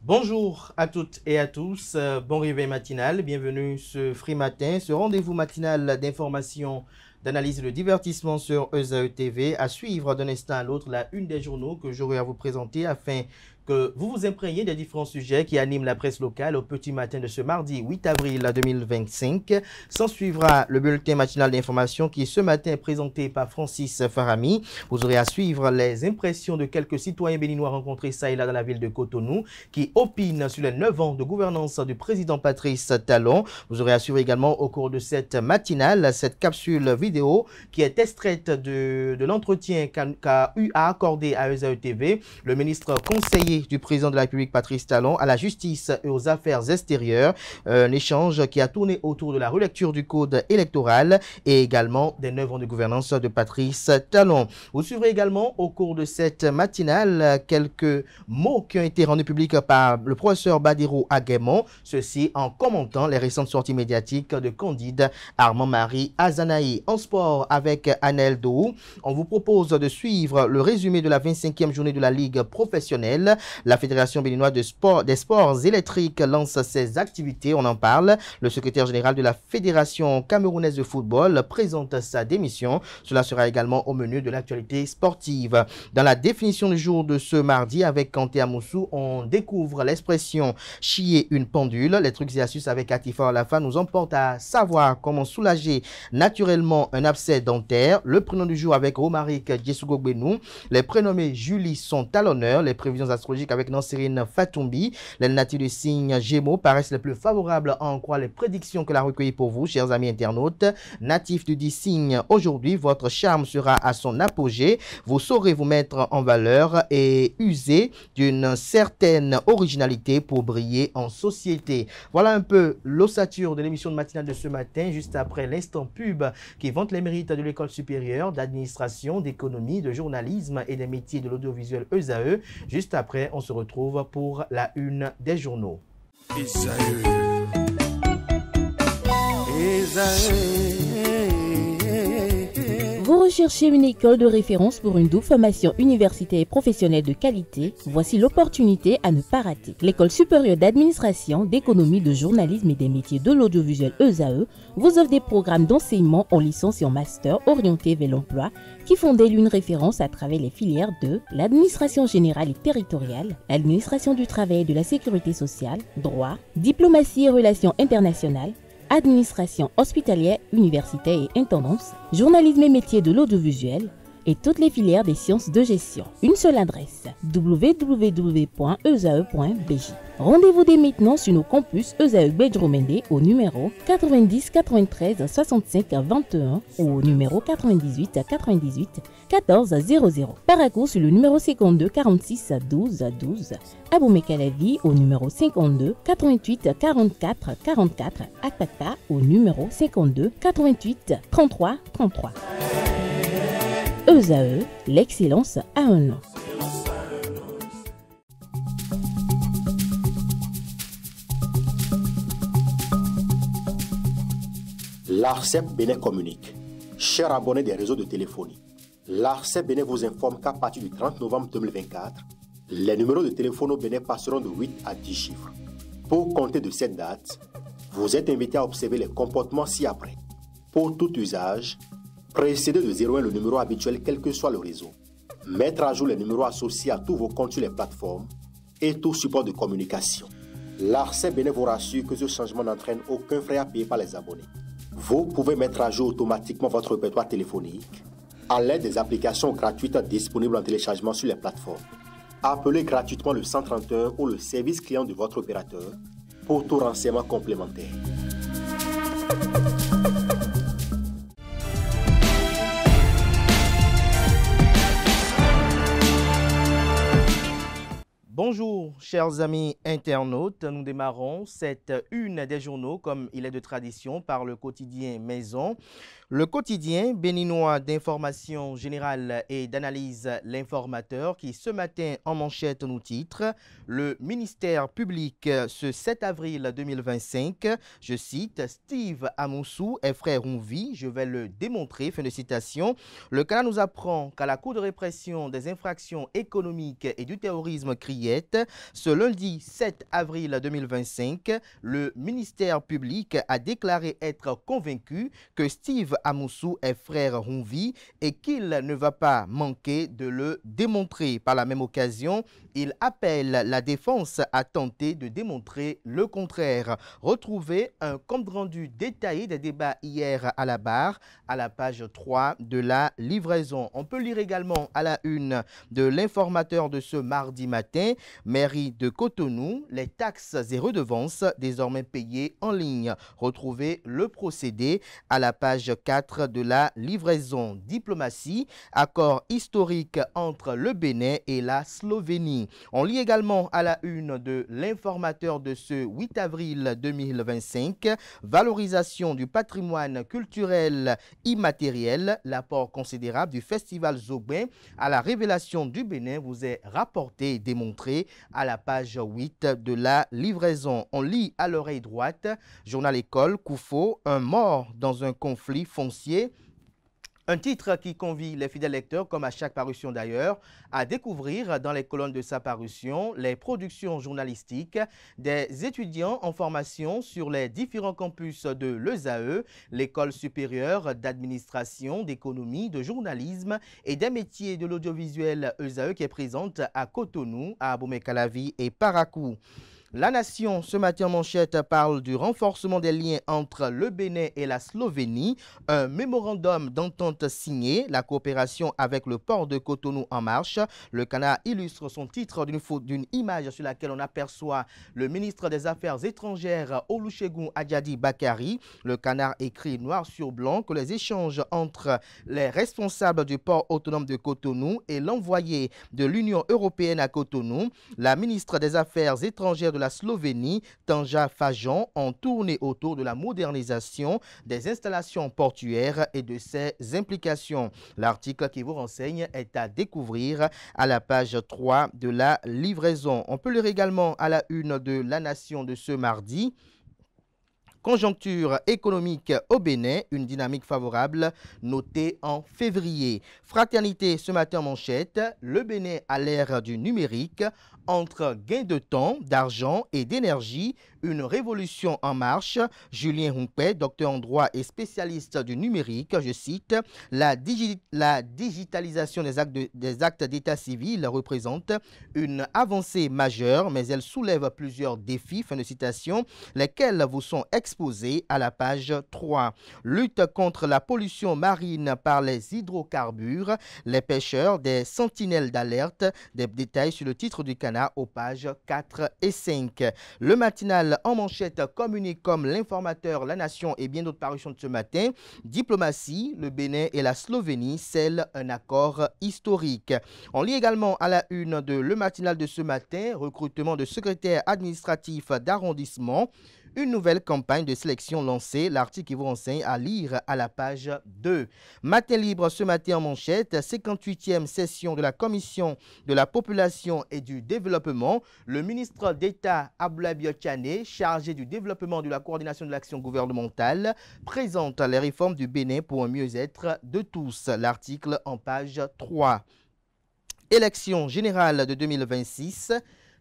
Bonjour à toutes et à tous, bon réveil matinal, bienvenue ce Free Matin, ce rendez-vous matinal d'information, d'analyse et de divertissement sur ESAE TV, à suivre d'un instant à l'autre la une des journaux que j'aurai à vous présenter afin que vous vous imprégniez des différents sujets qui animent la presse locale au petit matin de ce mardi 8 avril 2025. S'en suivra le bulletin matinal d'information qui ce matin est présenté par Francis Farami. Vous aurez à suivre les impressions de quelques citoyens béninois rencontrés ça et là dans la ville de Cotonou qui opinent sur les 9 ans de gouvernance du président Patrice Talon. Vous aurez à suivre également au cours de cette matinale cette capsule vidéo qui est extraite de l'entretien qu'a eu à accorder à ESAE TV le ministre conseiller du président de la République Patrice Talon à la justice et aux affaires extérieures, un échange qui a tourné autour de la relecture du code électoral et également des 9 ans de gouvernance de Patrice Talon. Vous suivrez également au cours de cette matinale quelques mots qui ont été rendus publics par le professeur Badiro Aguemon, ceci en commentant les récentes sorties médiatiques de Candide Armand-Marie Azanaï. En sport avec Anel Dou, on vous propose de suivre le résumé de la 25e journée de la Ligue professionnelle. La Fédération béninoise des sports électriques lance ses activités, on en parle. Le secrétaire général de la Fédération camerounaise de football présente sa démission. Cela sera également au menu de l'actualité sportive. Dans la définition du jour de ce mardi avec Kanté Amoussou, on découvre l'expression « chier une pendule ». Les trucs et astuces avec Atifa Olafa nous emportent à savoir comment soulager naturellement un abcès dentaire. Le prénom du jour avec Romaric Djessougogbenou. Les prénommés Julie sont à l'honneur. Les prévisions astrologiques avec Nansérine Fatoumbi. Les natifs du signe Gémeaux paraissent les plus favorables à en croire les prédictions que la recueillit pour vous, chers amis internautes. Natifs du dit signe, aujourd'hui, votre charme sera à son apogée. Vous saurez vous mettre en valeur et user d'une certaine originalité pour briller en société. Voilà un peu l'ossature de l'émission de matinale de ce matin, juste après l'instant pub qui vante les mérites de l'école supérieure d'administration, d'économie, de journalisme et des métiers de l'audiovisuel ESAE. Juste après, on se retrouve pour la une des journaux. Vous recherchez une école de référence pour une double formation universitaire et professionnelle de qualité? Voici l'opportunité à ne pas rater. L'École supérieure d'administration, d'économie, de journalisme et des métiers de l'audiovisuel ESAE vous offre des programmes d'enseignement en licence et en master orientés vers l'emploi qui font d'elle une référence à travers les filières de l'administration générale et territoriale, l'administration du travail et de la sécurité sociale, droit, diplomatie et relations internationales, administration hospitalière, universitaire et intendance, journalisme et métiers de l'audiovisuel et toutes les filières des sciences de gestion. Une seule adresse, www.esae.bj. Rendez-vous dès maintenant sur nos campus ESAE Bedromende au numéro 90 93 65 21 ou au numéro 98 98 14 00. Paracourt sur le numéro 52 46 12 12. Aboumé-Calavi au numéro 52 88 44 44. Akpakpa au numéro 52 88 33 33. ESAE, l'excellence à un nom. L'ARCEP Bénin communique. Chers abonnés des réseaux de téléphonie, l'ARCEP Bénin vous informe qu'à partir du 30 novembre 2024, les numéros de téléphone au Bénin passeront de 8 à 10 chiffres. Pour compter de cette date, vous êtes invité à observer les comportements ci-après. Pour tout usage, précédez de 01 le numéro habituel quel que soit le réseau. Mettre à jour les numéros associés à tous vos comptes sur les plateformes et tout support de communication. L'ARCEP Bénin vous rassure que ce changement n'entraîne aucun frais à payer par les abonnés. Vous pouvez mettre à jour automatiquement votre répertoire téléphonique à l'aide des applications gratuites disponibles en téléchargement sur les plateformes. Appelez gratuitement le 131 ou le service client de votre opérateur pour tout renseignement complémentaire. Bonjour, chers amis internautes. Nous démarrons cette une des journaux, comme il est de tradition, par le quotidien Maison. Le quotidien béninois d'information générale et d'analyse L'Informateur qui ce matin en manchette nous titre « Le ministère public ce 7 avril 2025 », je cite, « Steve Amoussou est frère Rouvi, je vais le démontrer », fin de citation. Le Canada nous apprend qu'à la Cour de répression des infractions économiques et du terrorisme Criette, ce lundi 7 avril 2025, le ministère public a déclaré être convaincu que Steve Amoussou est frère Rouvi et qu'il ne va pas manquer de le démontrer. Par la même occasion, il appelle la défense à tenter de démontrer le contraire. Retrouvez un compte-rendu détaillé des débats hier à la barre à la page 3 de la livraison. On peut lire également à la une de l'Informateur de ce mardi matin, mairie de Cotonou, les taxes et redevances désormais payées en ligne. Retrouvez le procédé à la page 4 de la livraison. Diplomatie, accord historique entre le Bénin et la Slovénie. On lit également à la une de l'Informateur de ce 8 avril 2025, valorisation du patrimoine culturel immatériel, l'apport considérable du Festival Zobin à la révélation du Bénin vous est rapporté et démontré à la page 8 de la livraison. On lit à l'oreille droite, journal école, Koufo, un mort dans un conflit foncier. Un titre qui convie les fidèles lecteurs, comme à chaque parution d'ailleurs, à découvrir dans les colonnes de sa parution les productions journalistiques des étudiants en formation sur les différents campus de l'ESAE, l'École supérieure d'administration, d'économie, de journalisme et des métiers de l'audiovisuel ESAE qui est présente à Cotonou, à Abomey-Calavi et Parakou. La Nation, ce matin en manchette, parle du renforcement des liens entre le Bénin et la Slovénie. Un mémorandum d'entente signé, la coopération avec le port de Cotonou en marche. Le Canard illustre son titre d'une image sur laquelle on aperçoit le ministre des Affaires étrangères Olusegun Adjadi Bakari. Le Canard écrit noir sur blanc que les échanges entre les responsables du port autonome de Cotonou et l'envoyé de l'Union européenne à Cotonou, la ministre des Affaires étrangères de la Slovénie, Tanja Fajon, ont tourné autour de la modernisation des installations portuaires et de ses implications. L'article qui vous renseigne est à découvrir à la page 3 de la livraison. On peut lire également à la une de La Nation de ce mardi. Conjoncture économique au Bénin, une dynamique favorable notée en février. Fraternité ce matin en manchette, le Bénin à l'ère du numérique, entre gain de temps, d'argent et d'énergie, une révolution en marche. Julien Humpé, docteur en droit et spécialiste du numérique, je cite, la digitalisation des actes d'état civil représente une avancée majeure, mais elle soulève plusieurs défis, fin de citation, lesquels vous sont exposés à la page 3. Lutte contre la pollution marine par les hydrocarbures, les pêcheurs, des sentinelles d'alerte, des détails sur le titre du Canard aux pages 4 et 5. Le matinal en manchette communique comme l'Informateur, La Nation et bien d'autres parutions de ce matin. Diplomatie, le Bénin et la Slovénie scellent un accord historique. On lit également à la une de Le Matinal de ce matin, recrutement de secrétaires administratifs d'arrondissement. Une nouvelle campagne de sélection lancée, l'article qui vous renseigne à lire à la page 2. Matin libre ce matin en manchette, 58e session de la Commission de la population et du développement. Le ministre d'État Abdoulaye Biotchane, chargé du développement de la coordination de l'action gouvernementale, présente les réformes du Bénin pour un mieux-être de tous. L'article en page 3. Élection générale de 2026.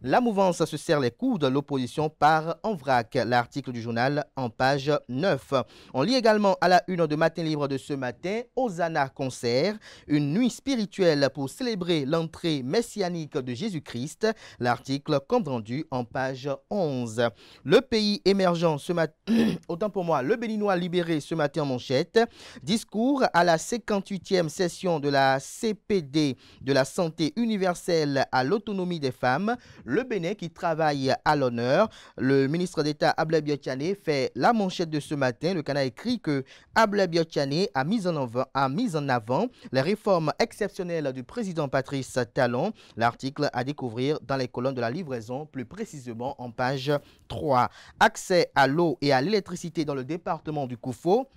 La mouvance se serre les coudes, l'opposition part en vrac. L'article du journal en page 9. On lit également à la une de Matin Libre de ce matin, Hosanna concert, une nuit spirituelle pour célébrer l'entrée messianique de Jésus-Christ. L'article compte rendu en page 11. Le pays émergent ce matin, autant pour moi, le Béninois libéré ce matin en manchette. Discours à la 58e session de la CPD de la santé universelle à l'autonomie des femmes. Le Bénin qui travaille à l'honneur. Le ministre d'État Abdoulaye Biotchane fait la manchette de ce matin. Le Canada écrit que Abdoulaye Biotchane a mis en avant les réformes exceptionnelles du président Patrice Talon. L'article à découvrir dans les colonnes de la livraison, plus précisément en page 3. Accès à l'eau et à l'électricité dans le département du Koufo.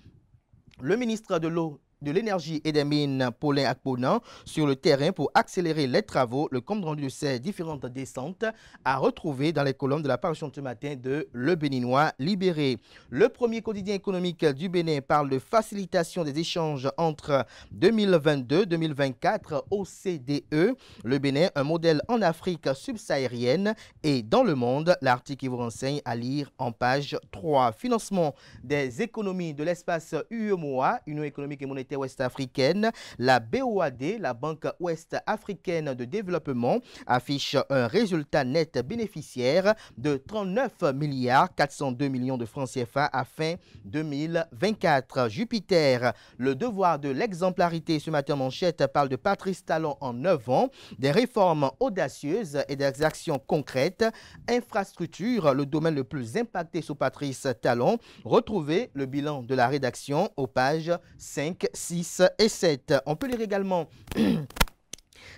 Le ministre de l'Eau, de l'énergie et des mines, Paulin Akponan, sur le terrain pour accélérer les travaux. Le compte rendu de ces différentes descentes a retrouvé dans les colonnes de la parution de ce matin de Le Béninois Libéré. Le premier quotidien économique du Bénin parle de facilitation des échanges entre 2022-2024 OCDE. Le Bénin, un modèle en Afrique subsaharienne et dans le monde. L'article qui vous renseigne à lire en page 3. Financement des économies de l'espace UEMOA, Union économique et monétaire ouest-africaine. La BOAD, la Banque ouest-africaine de développement, affiche un résultat net bénéficiaire de 39 milliards 402 millions de francs CFA à fin 2024. Jupiter, le devoir de l'exemplarité, ce matin manchette parle de Patrice Talon en 9 ans, des réformes audacieuses et des actions concrètes. Infrastructure, le domaine le plus impacté sous Patrice Talon. Retrouvez le bilan de la rédaction aux pages 5, 6 et 7. On peut lire également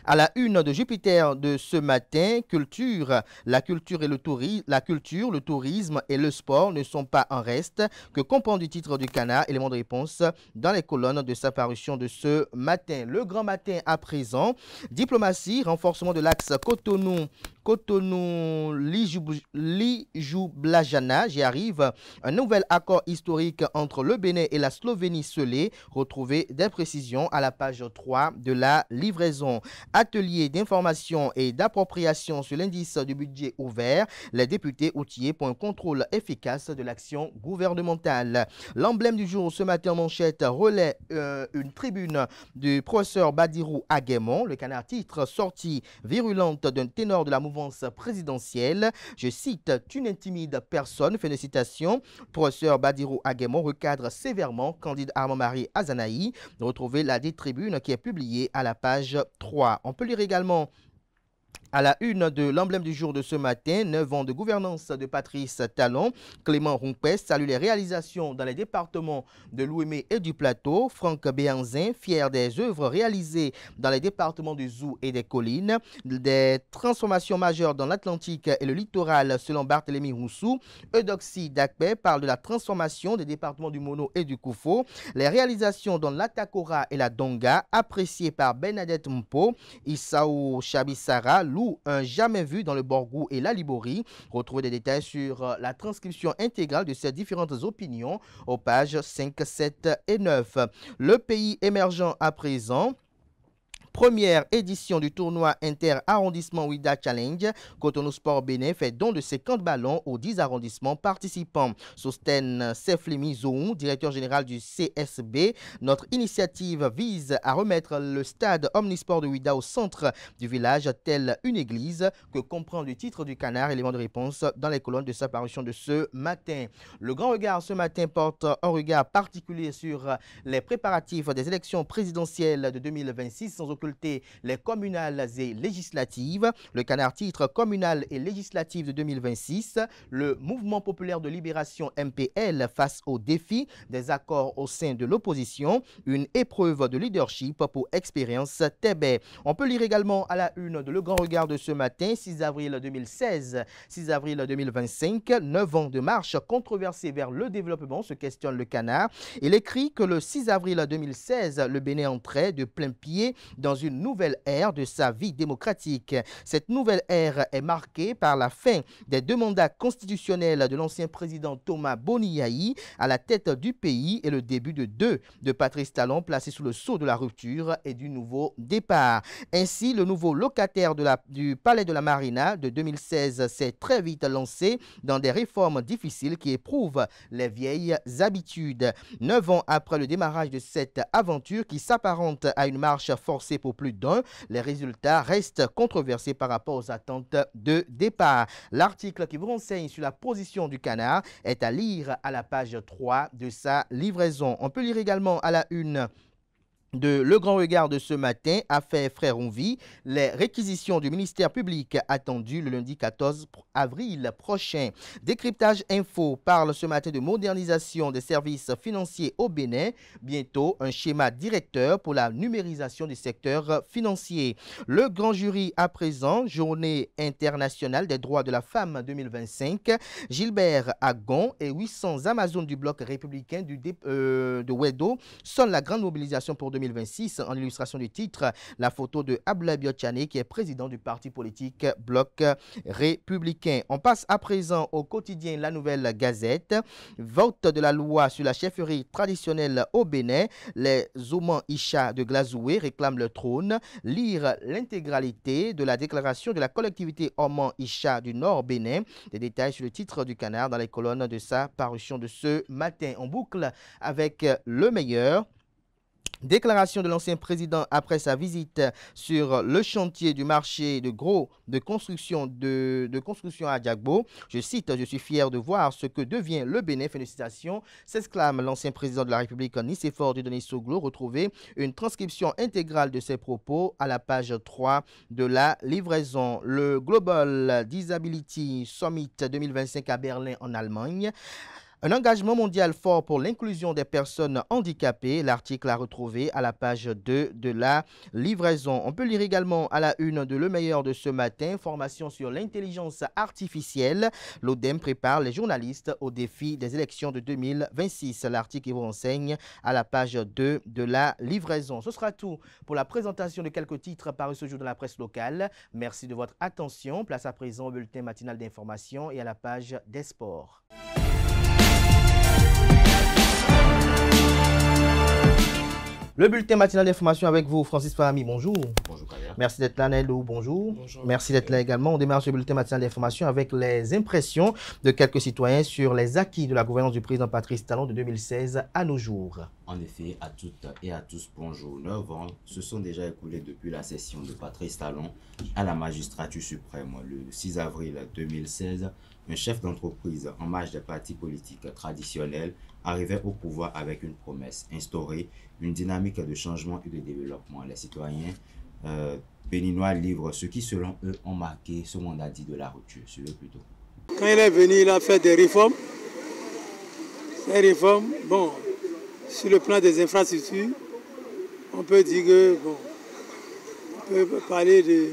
à la une de Jupiter de ce matin, culture, la culture, le tourisme et le sport ne sont pas en reste. Que comprend du titre du Canard? Élément de réponse dans les colonnes de sa parution de ce matin. Le grand matin à présent, diplomatie, renforcement de l'axe Cotonou-Lijublajana, j'y arrive. Un nouvel accord historique entre le Bénin et la Slovénie scellé. Retrouvez des précisions à la page 3 de la livraison. Atelier d'information et d'appropriation sur l'indice du budget ouvert. Les députés outillés pour un contrôle efficace de l'action gouvernementale. L'emblème du jour ce matin en manchette relaie une tribune du professeur Badirou Aguemon. Le Canard titre sortie virulente d'un ténor de la mouvance présidentielle. Je cite: tu n'intimides personne. Fin de citation. Professeur Badirou Aguemon recadre sévèrement Candide Armand-Marie Azanaï. Retrouvez la tribune qui est publiée à la page 3. On peut lire également à la une de l'emblème du jour de ce matin, 9 ans de gouvernance de Patrice Talon. Clément Rompès salue les réalisations dans les départements de l'Ouémé et du Plateau. Franck Béanzin, fier des œuvres réalisées dans les départements du Zou et des Collines. Des transformations majeures dans l'Atlantique et le littoral selon Barthélemy Roussou. Eudoxie Dakpe parle de la transformation des départements du Mono et du Koufo. Les réalisations dans l'Atakora et la Donga, appréciées par Bernadette Mpo. Issaou Chabissara, un jamais vu dans le Borgou et la Liborie. Retrouvez des détails sur la transcription intégrale de ces différentes opinions aux pages 5, 7 et 9. Le pays émergent à présent. Première édition du tournoi inter-arrondissement Ouida Challenge. Cotonou Sport Bénin fait don de 50 ballons aux 10 arrondissements participants. Sosten Seflimi Zoum, directeur général du CSB. Notre initiative vise à remettre le stade Omnisport de Ouida au centre du village, tel une église, que comprend le titre du Canard. Élément de réponse dans les colonnes de sa parution de ce matin. Le grand regard ce matin porte un regard particulier sur les préparatifs des élections présidentielles de 2026 sans occulter les communales et législatives. Le Canard titre communal et législative de 2026. Le mouvement populaire de libération MPL face aux défis des accords au sein de l'opposition. Une épreuve de leadership pour Expérience Tébé. On peut lire également à la une de Le Grand Regard de ce matin, 6 avril 2016, 6 avril 2025, 9 ans de marche controversée vers le développement, se questionne le Canard. Il écrit que le 6 avril 2016, le Bénin entrait de plein pied dans une nouvelle ère de sa vie démocratique. Cette nouvelle ère est marquée par la fin des 2 mandats constitutionnels de l'ancien président Thomas Boniaï à la tête du pays et le début de 2 de Patrice Talon placé sous le sceau de la rupture et du nouveau départ. Ainsi, le nouveau locataire du Palais de la Marina de 2016 s'est très vite lancé dans des réformes difficiles qui éprouvent les vieilles habitudes. 9 ans après le démarrage de cette aventure qui s'apparente à une marche forcée pour plus d'un, les résultats restent controversés par rapport aux attentes de départ. L'article qui vous renseigne sur la position du Canard est à lire à la page 3 de sa livraison. On peut lire également à la une de Le Grand Regard de ce matin, affaire Frère Onvi, les réquisitions du ministère public attendues le lundi 14 avril prochain. Décryptage Info parle ce matin de modernisation des services financiers au Bénin. Bientôt, un schéma directeur pour la numérisation du secteur financier. Le grand jury à présent, Journée internationale des droits de la femme 2025. Gilbert Agon et 800 Amazones du bloc républicain de Wedo sonnent la grande mobilisation pour 2026. En illustration du titre, la photo de Abdoulaye Biotchane qui est président du parti politique Bloc républicain. On passe à présent au quotidien La Nouvelle Gazette. Vote de la loi sur la chefferie traditionnelle au Bénin. Les Oman Isha de Glazoué réclament le trône. Lire l'intégralité de la déclaration de la collectivité Oman Isha du Nord Bénin. Des détails sur le titre du Canard dans les colonnes de sa parution de ce matin. On boucle avec le meilleur. Déclaration de l'ancien président après sa visite sur le chantier du marché de construction à Diagbo. Je cite, « Je suis fier de voir ce que devient le Bénin. » Félicitations, s'exclame l'ancien président de la République Nicéphore Dieudonné Soglo. Retrouvez une transcription intégrale de ses propos à la page 3 de la livraison. Le Global Disability Summit 2025 à Berlin en Allemagne. Un engagement mondial fort pour l'inclusion des personnes handicapées. L'article à retrouver à la page 2 de la livraison. On peut lire également à la une de Le Meilleur de ce matin, formation sur l'intelligence artificielle. L'ODEM prépare les journalistes au défi des élections de 2026. L'article vous renseigne à la page 2 de la livraison. Ce sera tout pour la présentation de quelques titres parus ce jour dans la presse locale. Merci de votre attention. Place à présent au bulletin matinal d'information et à la page des sports. Le bulletin matinal d'information avec vous, Francis Fahami, bonjour. Bonjour, Kaya. Merci d'être là, Nelou, bonjour. Bonjour. Merci d'être là également. On démarre ce bulletin matinal d'information avec les impressions de quelques citoyens sur les acquis de la gouvernance du président Patrice Talon de 2016 à nos jours. En effet, à toutes et à tous, bonjour. 9 ans se sont déjà écoulés depuis la session de Patrice Talon à la magistrature suprême. Le 6 avril 2016, un chef d'entreprise en marge des partis politiques traditionnels arrivait au pouvoir avec une promesse, instaurer une dynamique de changement et de développement. Les citoyens béninois livrent ce qui, selon eux, ont marqué ce mandat dit de la rupture. Suivez plutôt. Quand il est venu, il a fait des réformes. Ces réformes, bon, sur le plan des infrastructures, on peut dire que, bon, on peut parler de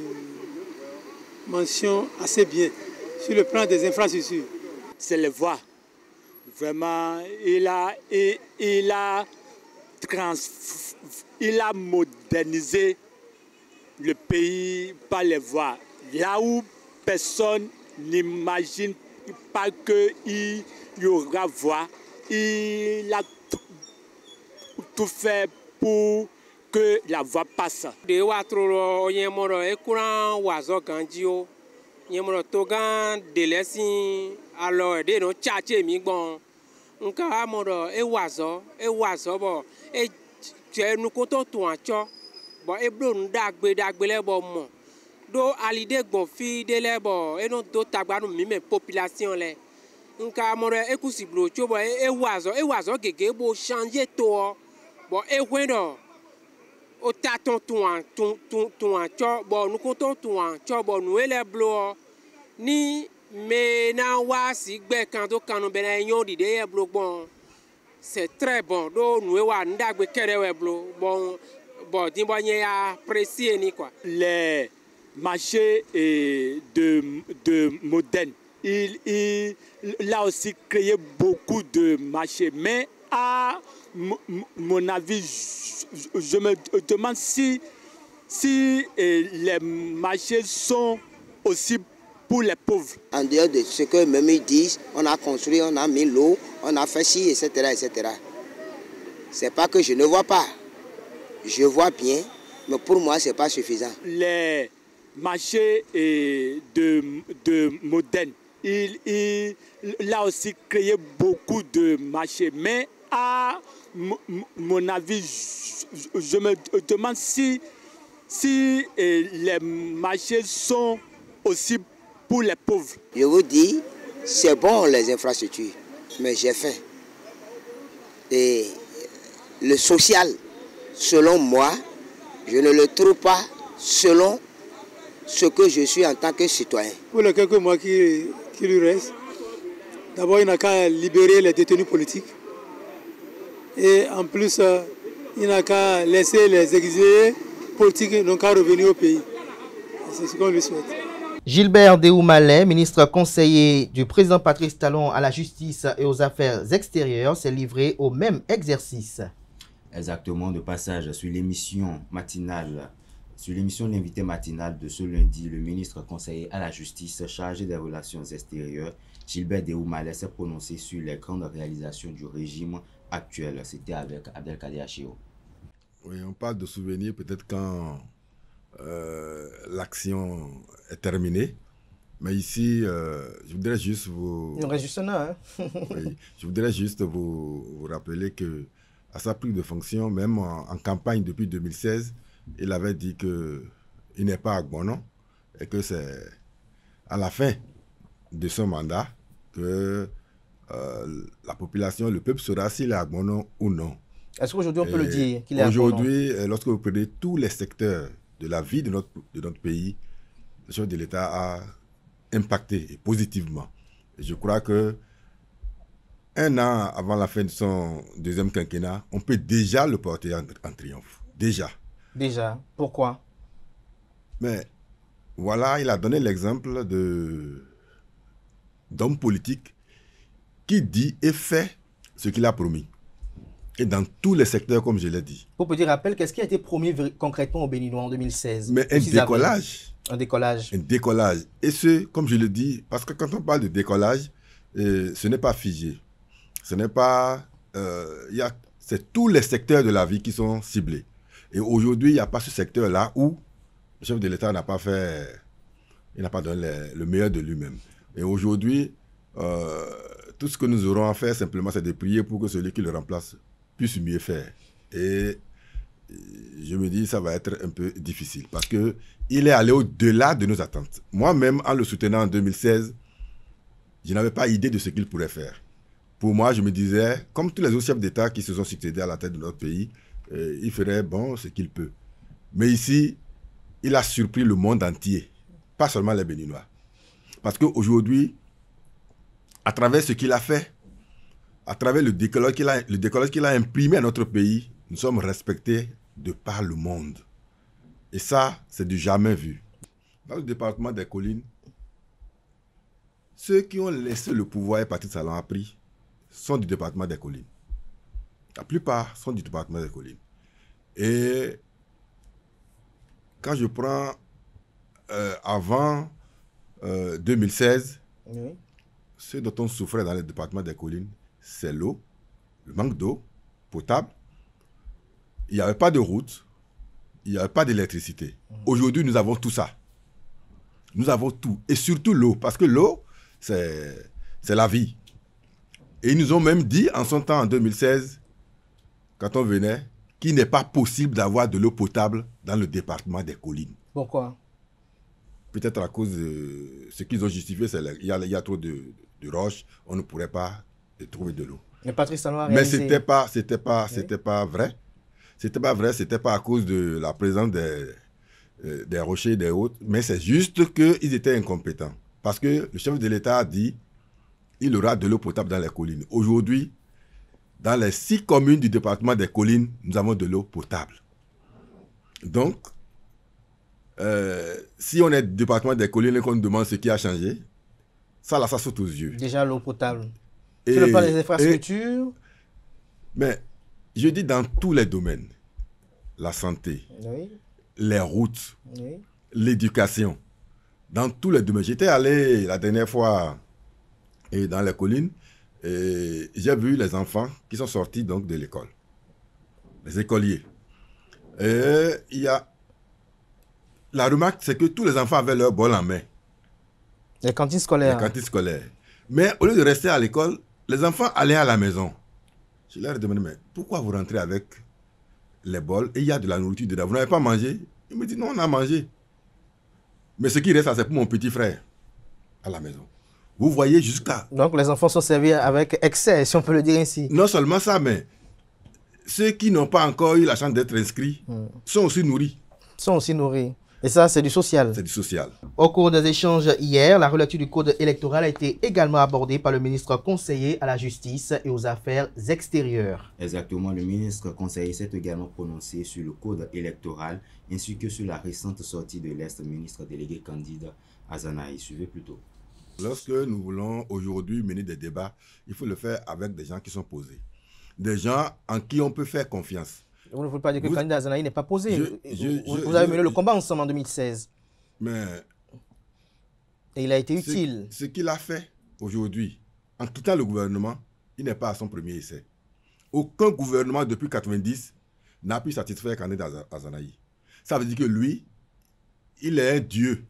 mention assez bien. Sur le plan des infrastructures, c'est les voies. Vraiment, il a modernisé le pays par les voies. Là où personne n'imagine pas qu'il y aura voie, il a tout fait pour que la voie passe. Nka amoro ewazo bo je nukoto to ancho bo eblo ndagbe le bo mo do alide gbon fi de le bo eno do tagbanu mi me population le nka amoro ekusi blo cho bo ewazo gege bo changer to bo ehweno o taton to ancho bo nukoto to ancho bo nu ele blo ni mais c'est très bon. Les marchés de modernes, il a aussi créé beaucoup de marchés. Mais à mon avis, je me demande si les marchés sont aussi pour les pauvres. En dehors de ce que même ils disent, on a construit, on a mis l'eau, on a fait ci, etc., etc. C'est pas que je ne vois pas. Je vois bien, mais pour moi, c'est pas suffisant. Les marchés de modernes, il a aussi créé beaucoup de marchés. Mais à mon avis, je me demande si les marchés sont aussi pour les pauvres. Je vous dis, c'est bon les infrastructures, mais j'ai faim. Et le social, selon moi, je ne le trouve pas selon ce que je suis en tant que citoyen. Pour les quelques mois qui lui restent, d'abord il n'a qu'à libérer les détenus politiques. Et en plus, il n'a qu'à laisser les exilés politiques n'ont qu'à revenir au pays. C'est ce qu'on lui souhaite. Gilbert Déoumalé, ministre conseiller du président Patrice Talon à la justice et aux affaires extérieures, s'est livré au même exercice. Exactement, de passage sur l'émission matinale, sur l'émission L'invité matinal de ce lundi, le ministre conseiller à la justice chargé des relations extérieures, Gilbert Déoumalé, s'est prononcé sur les grandes réalisations du régime actuel. C'était avec Abdelkader Achio. Oui, on parle de souvenirs peut-être quand l'action est terminée. Mais ici, je voudrais juste vous... Il en reste juste un, hein? Oui, je voudrais juste vous rappeler que à sa prise de fonction, même en campagne depuis 2016, il avait dit qu'il n'est pas Agbono et que c'est à la fin de son mandat que la population, le peuple saura s'il est Agbono ou non. Est-ce qu'aujourd'hui on peut le dire qu'il est Agbono? Aujourd'hui, lorsque vous prenez tous les secteurs de la vie de notre pays, le chef de l'État a impacté positivement. Et je crois que un an avant la fin de son deuxième quinquennat, on peut déjà le porter en triomphe. Déjà. Déjà. Pourquoi? Mais voilà, il a donné l'exemple d'homme politique qui dit et fait ce qu'il a promis. Et dans tous les secteurs, comme je l'ai dit. Pour petit rappel, qu'est-ce qui a été promis concrètement aux Béninois en 2016? Mais un décollage. Un décollage. Un décollage. Et ce, comme je le dis, parce que quand on parle de décollage, ce n'est pas figé. Ce n'est pas... c'est tous les secteurs de la vie qui sont ciblés. Et aujourd'hui, il n'y a pas ce secteur-là où le chef de l'État n'a pas fait... Il n'a pas donné le meilleur de lui-même. Et aujourd'hui, tout ce que nous aurons à faire, simplement, c'est de prier pour que celui qui le remplace puisse mieux faire. Et je me dis, ça va être un peu difficile. Parce qu'il est allé au-delà de nos attentes. Moi-même, en le soutenant en 2016, je n'avais pas idée de ce qu'il pourrait faire. Pour moi, je me disais, comme tous les autres chefs d'État qui se sont succédés à la tête de notre pays, il ferait bon ce qu'il peut. Mais ici, il a surpris le monde entier, pas seulement les Béninois. Parce qu'aujourd'hui, à travers ce qu'il a fait, à travers le décollage qu'il a imprimé à notre pays, nous sommes respectés de par le monde. Et ça, c'est du jamais vu. Dans le département des collines, ceux qui ont laissé le pouvoir et Patrice Talon a pris sont du département des collines. La plupart sont du département des collines. Et quand je prends avant 2016, oui. Ce dont on souffrait dans le département des collines, c'est l'eau, le manque d'eau potable. Il n'y avait pas de route, il n'y avait pas d'électricité. Aujourd'hui, nous avons tout ça. Nous avons tout. Et surtout l'eau, parce que l'eau, c'est la vie. Et ils nous ont même dit, en son temps, en 2016, quand on venait, qu'il n'est pas possible d'avoir de l'eau potable dans le département des collines. Pourquoi? Peut-être à cause de ce qu'ils ont justifié, il y a trop de roches, on ne pourrait pas trouver de l'eau. Mais Patrice Talon a réalisé... Mais c'était pas vrai. C'était pas vrai, c'était pas à cause de la présence des rochers et des autres, mais c'est juste qu'ils étaient incompétents. Parce que le chef de l'État a dit il aura de l'eau potable dans les collines. Aujourd'hui, dans les 6 communes du département des collines, nous avons de l'eau potable. Donc, si on est du département des collines et qu'on nous demande ce qui a changé, ça saute aux yeux. Déjà l'eau potable. Tu ne parles des infrastructures? Mais je dis dans tous les domaines. La santé, oui. Les routes, oui. L'éducation. Dans tous les domaines. J'étais allé la dernière fois dans les collines et j'ai vu les enfants qui sont sortis donc de l'école. Les écoliers. Et il y a... La remarque, c'est que tous les enfants avaient leur bol en main. Les cantines scolaires. Les cantines scolaires. Mais au lieu de rester à l'école, les enfants allaient à la maison. Je leur ai demandé, mais pourquoi vous rentrez avec les bols et il y a de la nourriture dedans? Vous n'avez pas mangé? Il me dit, non, on a mangé. Mais ce qui reste, c'est pour mon petit frère à la maison. Vous voyez jusqu'à... Donc les enfants sont servis avec excès, si on peut le dire ainsi. Non seulement ça, mais ceux qui n'ont pas encore eu la chance d'être inscrits sont aussi nourris. Et ça, c'est du social. C'est du social. Au cours des échanges hier, la relecture du code électoral a été également abordée par le ministre conseiller à la justice et aux affaires extérieures. Exactement, le ministre conseiller s'est également prononcé sur le code électoral ainsi que sur la récente sortie de l'Est, ministre délégué Candide Azanaï. Suivez plutôt. Lorsque nous voulons aujourd'hui mener des débats, il faut le faire avec des gens qui sont posés. Des gens en qui on peut faire confiance. Vous ne voulez pas dire que Candide Azanaï n'est pas posé. Vous avez mené le combat ensemble en 2016. Mais... Et il a été utile. Ce qu'il a fait aujourd'hui, en quittant le gouvernement, il n'est pas à son premier essai. Aucun gouvernement depuis 1990 n'a pu satisfaire Candide Azanaï. Ça veut dire que lui, il est un dieu.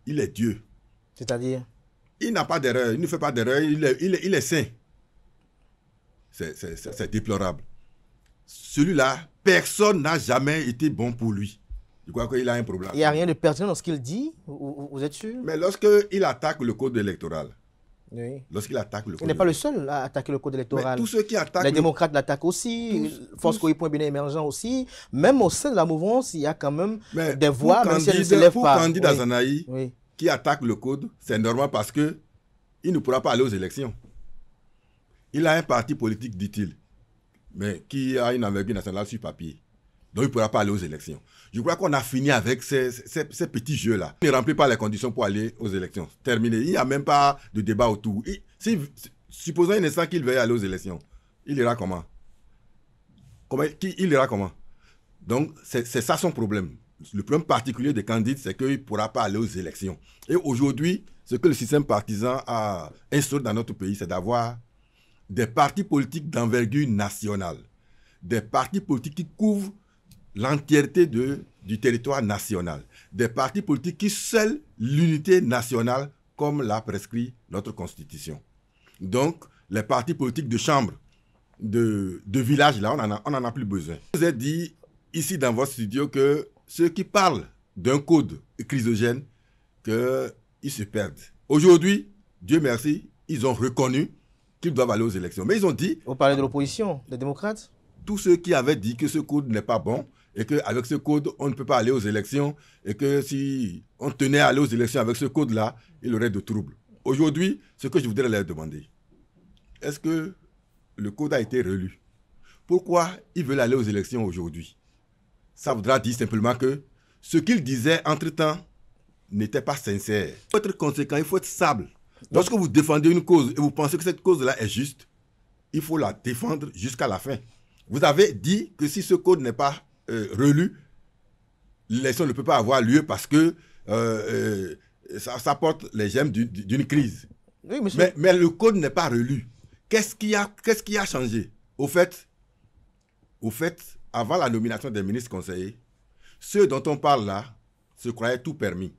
Il est Dieu. C'est-à-dire? Il n'a pas d'erreur, il ne fait pas d'erreur, il est saint. C'est déplorable. Celui-là, personne n'a jamais été bon pour lui. Je crois qu'il a un problème. Il n'y a rien de pertinent dans ce qu'il dit, vous êtes sûr? Mais lorsqu'il attaque le code électoral, oui. Lorsqu'il attaque le code il n'est pas le seul à attaquer le code électoral. Mais tous ceux qui attaquent les démocrates l'attaquent aussi, Force Coïpoint Bénin émergent aussi. Même au sein de la mouvance, il y a quand même des voix, même si elles ne se lèvent pas. Pour Candide Azanaï, qui attaque le code, c'est normal parce qu'il ne pourra pas aller aux élections. Il a un parti politique, dit-il, mais qui a une envergure nationale sur papier. Donc il ne pourra pas aller aux élections. Je crois qu'on a fini avec ces petits jeux-là. Il ne remplit pas les conditions pour aller aux élections. Terminé. Il n'y a même pas de débat autour. Supposons un instant qu'il veuille aller aux élections. Il ira comment? Il ira comment? Donc c'est ça son problème. Le problème particulier de Candide, c'est qu'il ne pourra pas aller aux élections. Et aujourd'hui, ce que le système partisan a instauré dans notre pays, c'est d'avoir des partis politiques d'envergure nationale. Des partis politiques qui couvrent l'entièreté du territoire national. Des partis politiques qui scellent l'unité nationale comme l'a prescrit notre Constitution. Donc, les partis politiques de chambre, de village, là, on n'en a plus besoin. Je vous ai dit ici dans votre studio que ceux qui parlent d'un code chrysogène, qu'ils se perdent. Aujourd'hui, Dieu merci, ils ont reconnu qu'ils doivent aller aux élections. Mais ils ont dit... Vous parlez de l'opposition, des démocrates? Tous ceux qui avaient dit que ce code n'est pas bon et qu'avec ce code, on ne peut pas aller aux élections et que si on tenait à aller aux élections avec ce code-là, il y aurait de troubles. Aujourd'hui, ce que je voudrais leur demander, est-ce que le code a été relu? Pourquoi ils veulent aller aux élections aujourd'hui? Ça voudra dire simplement que ce qu'ils disaient entre-temps n'était pas sincère. Il faut être conséquent, il faut être stable. Lorsque vous défendez une cause et vous pensez que cette cause-là est juste, il faut la défendre jusqu'à la fin. Vous avez dit que si ce code n'est pas relu, l'élection ne peut pas avoir lieu parce que ça porte les germes d'une crise. Oui, mais le code n'est pas relu. Qu'est-ce qui a changé? Au fait, avant la nomination des ministres conseillers, ceux dont on parle là se croyaient tout permis.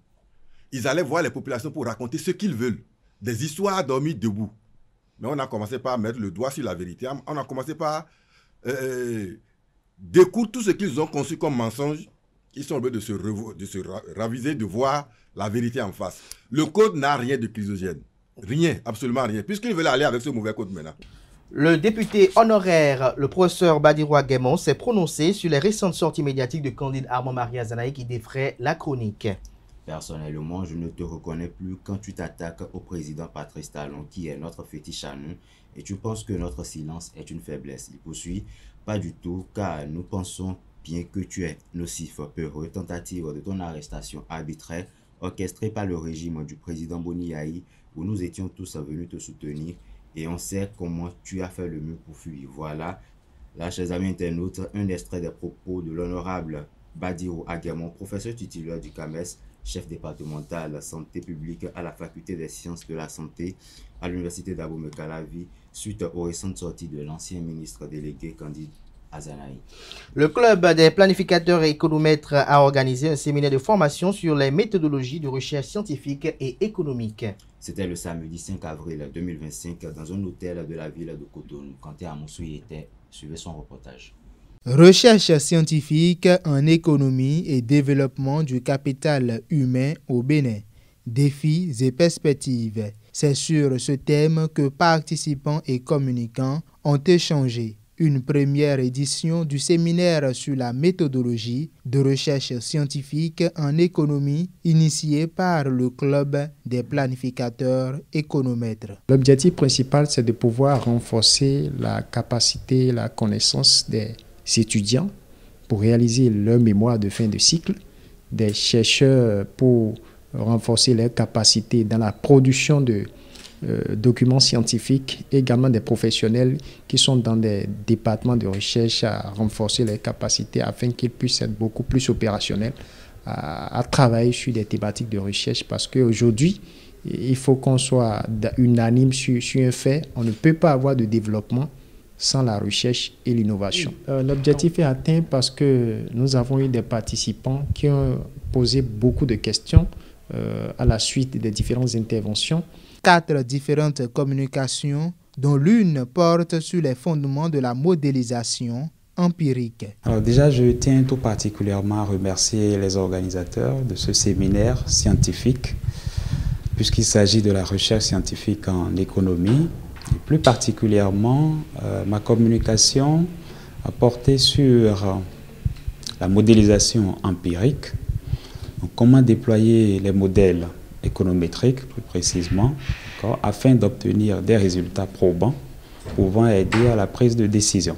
Ils allaient voir les populations pour raconter ce qu'ils veulent. Des histoires dormies debout. Mais on a commencé par mettre le doigt sur la vérité. On a commencé par découvrir tout ce qu'ils ont conçu comme mensonge. Ils sont obligés de se raviser, de voir la vérité en face. Le code n'a rien de chrysogène. Rien, absolument rien. Puisqu'ils veulent aller avec ce mauvais code maintenant. Le député honoraire, le professeur Badirou Aguemon, s'est prononcé sur les récentes sorties médiatiques de Candide Armand-Marie Azanaï qui défraient la chronique. Personnellement, je ne te reconnais plus quand tu t'attaques au président Patrice Talon, qui est notre fétiche à nous, et tu penses que notre silence est une faiblesse. Il poursuit, pas du tout, car nous pensons bien que tu es nocif, peureux, tentative de ton arrestation arbitraire, orchestrée par le régime du président Boniaï, où nous étions tous venus te soutenir, et on sait comment tu as fait le mieux pour fuir. Voilà, là, chers amis internautes, un extrait des propos de l'honorable Badirou Aguemon, professeur titulaire du CAMES, chef départemental santé publique à la faculté des sciences de la santé à l'université d'Abomey-Calavi, suite aux récentes sorties de l'ancien ministre délégué Candide Azanaï. Le club des planificateurs et économètres a organisé un séminaire de formation sur les méthodologies de recherche scientifique et économique. C'était le samedi 5 avril 2025 dans un hôtel de la ville de Cotonou. Kanté Amoussou y était. Suivez son reportage. Recherche scientifique en économie et développement du capital humain au Bénin. Défis et perspectives. C'est sur ce thème que participants et communicants ont échangé. une première édition du séminaire sur la méthodologie de recherche scientifique en économie initié par le Club des planificateurs économètres. L'objectif principal, c'est de pouvoir renforcer la capacité, la connaissance des étudiants pour réaliser leur mémoire de fin de cycle, des chercheurs pour renforcer leurs capacités dans la production de documents scientifiques, également des professionnels qui sont dans des départements de recherche à renforcer leurs capacités afin qu'ils puissent être beaucoup plus opérationnels à travailler sur des thématiques de recherche, parce qu'aujourd'hui, il faut qu'on soit unanime sur un fait. On ne peut pas avoir de développement sans la recherche et l'innovation. L'objectif est atteint parce que nous avons eu des participants qui ont posé beaucoup de questions à la suite des différentes interventions. 4 différentes communications, dont l'une porte sur les fondements de la modélisation empirique. Alors déjà, je tiens tout particulièrement à remercier les organisateurs de ce séminaire scientifique, puisqu'il s'agit de la recherche scientifique en économie. Et plus particulièrement, ma communication a porté sur la modélisation empirique. Donc, comment déployer les modèles économétriques, plus précisément, afin d'obtenir des résultats probants pouvant aider à la prise de décision.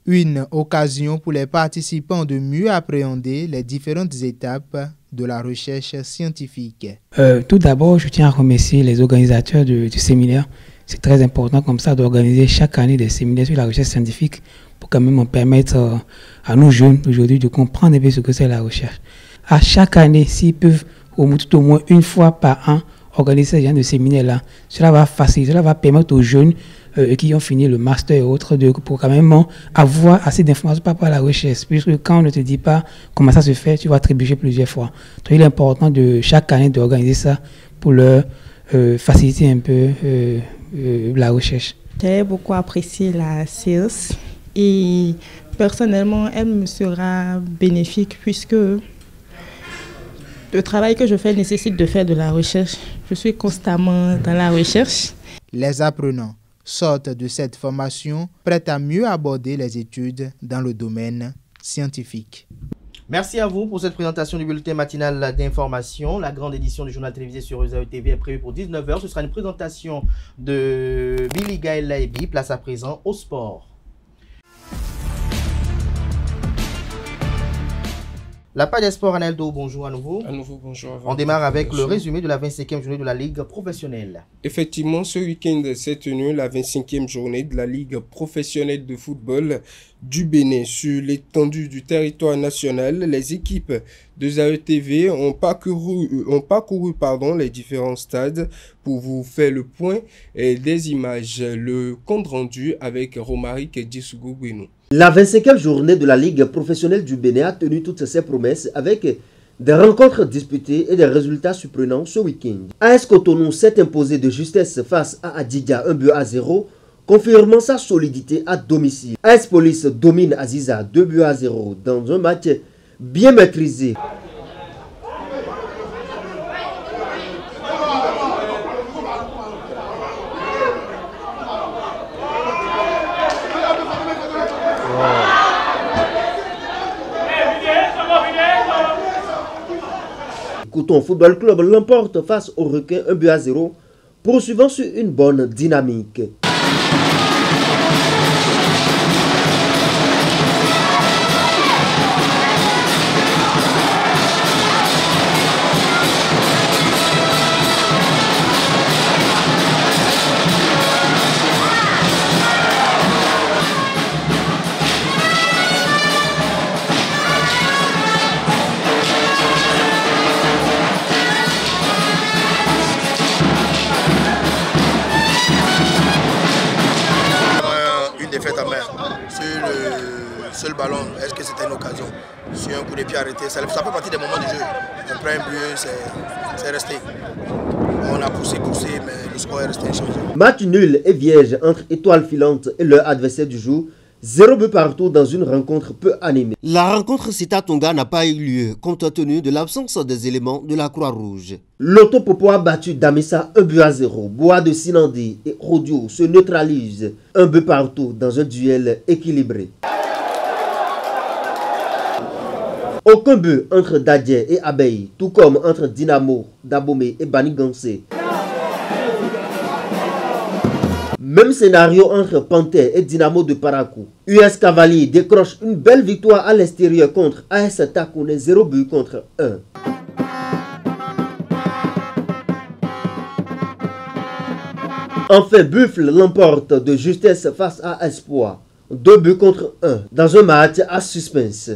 Une occasion pour les participants de mieux appréhender les différentes étapes de la recherche scientifique. Tout d'abord, je tiens à remercier les organisateurs du séminaire. C'est très important comme ça d'organiser chaque année des séminaires sur la recherche scientifique pour quand même permettre à nos jeunes aujourd'hui de comprendre un peu ce que c'est la recherche. À chaque année, s'ils peuvent tout au moins une fois par an organiser ce genre de séminaire-là, cela va faciliter, cela va permettre aux jeunes qui ont fini le master et autres pour quand même avoir assez d'informations par rapport à la recherche. Puisque quand on ne te dit pas comment ça se fait, tu vas trébucher plusieurs fois. Donc il est important de chaque année d'organiser ça pour leur faciliter un peu la recherche. J'ai beaucoup apprécié la séance et personnellement, elle me sera bénéfique puisque le travail que je fais nécessite de faire de la recherche. Je suis constamment dans la recherche. Les apprenants sortent de cette formation prêts à mieux aborder les études dans le domaine scientifique. Merci à vous pour cette présentation du bulletin matinal d'information. La grande édition du journal télévisé sur EZAE TV est prévue pour 19h. Ce sera une présentation de Billy Gaël Laibi. Place à présent au sport. La page des sports, Aneldo, bonjour à nouveau. À nouveau, bonjour. On démarre avec le résumé de la 25e journée de la Ligue professionnelle. Effectivement, ce week-end s'est tenue la 25e journée de la Ligue professionnelle de football du Bénin. Sur l'étendue du territoire national, les équipes de EZAE TV ont parcouru les différents stades pour vous faire le point et des images, le compte rendu avec Romaric Dissougoubouinou. La 25e journée de la Ligue professionnelle du Bénin a tenu toutes ses promesses avec des rencontres disputées et des résultats surprenants ce week-end. AS Cotonou s'est imposé de justesse face à Adidja 1-0, confirmant sa solidité à domicile. AS Police domine Aziza 2-0 dans un match bien maîtrisé. Coton Football Club l'emporte face au Requin 1-0, poursuivant sur une bonne dynamique. Sur le ballon, est-ce que c'était une occasion? Sur un coup de pied arrêté, ça fait partie des moments du jeu. On prend un but, c'est resté. On a poussé, mais le score est resté inchangé. Match nul et vierge entre Étoile Filante et leur adversaire du jour, 0 but partout dans une rencontre peu animée. La rencontre Sita-Tonga n'a pas eu lieu compte tenu de l'absence des éléments de la Croix-Rouge. Loto Popo a battu Damissa 1 but à 0. Bois de Sinandi et Rodio se neutralisent 1 but partout dans un duel équilibré. Aucun but entre Dadje et Abeille, tout comme entre Dynamo, Dabomey et Banigansé. Même scénario entre Panthère et Dynamo de Parakou. US Cavalier décroche une belle victoire à l'extérieur contre AS Takouné, 0 but contre 1. Enfin, Buffle l'emporte de justesse face à Espoir, 2 buts contre 1, dans un match à suspense.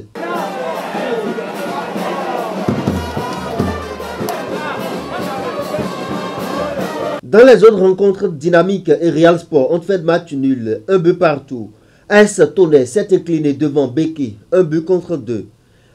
Dans les autres rencontres, Dynamique et Real Sport ont fait match nul, 1 but partout. AS Tonnerre s'est incliné devant Beki, 1 but contre 2.